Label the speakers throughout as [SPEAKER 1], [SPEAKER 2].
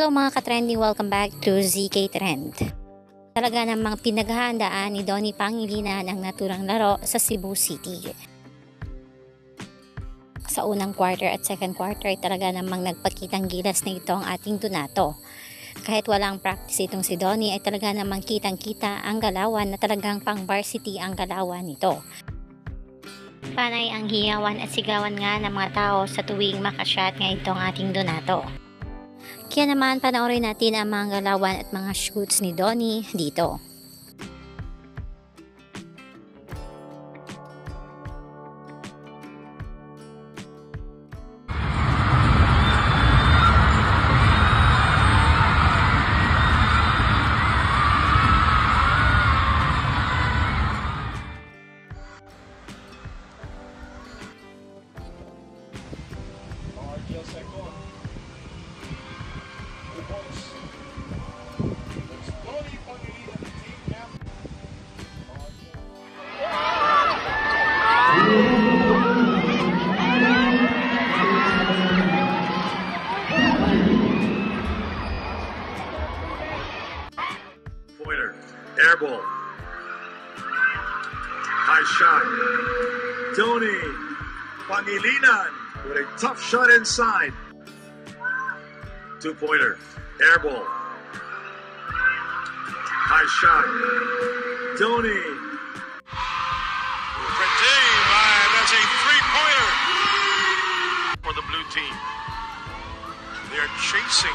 [SPEAKER 1] Hello mga ka-trending, welcome back to ZK Trend. Talaga namang pinaghahandaan ni Donnie Pangilinan ang naturang laro sa Cebu City. Sa unang quarter at second quarter ay talaga namang nagpakitang gilas na ito ang ating Donato. Kahit walang practice itong si Donnie ay talaga namang kitang-kita ang galawan na talagang pang varsity ang galawan nito. Panay ang hiyawan at sigawan nga ng mga tao sa tuwing makashot nga itong ating Donato. Kaya naman panoorin natin ang mga galawan at mga shoots ni Donnie dito.
[SPEAKER 2] Pointer, air ball, high shot, Donnie Pangilinan with a tough shot inside, 2-pointer, air ball, high shot, Donnie.
[SPEAKER 3] That's a three-pointer for the blue team. They're chasing.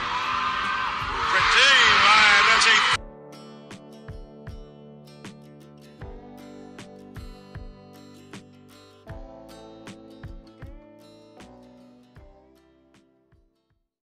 [SPEAKER 3] That's a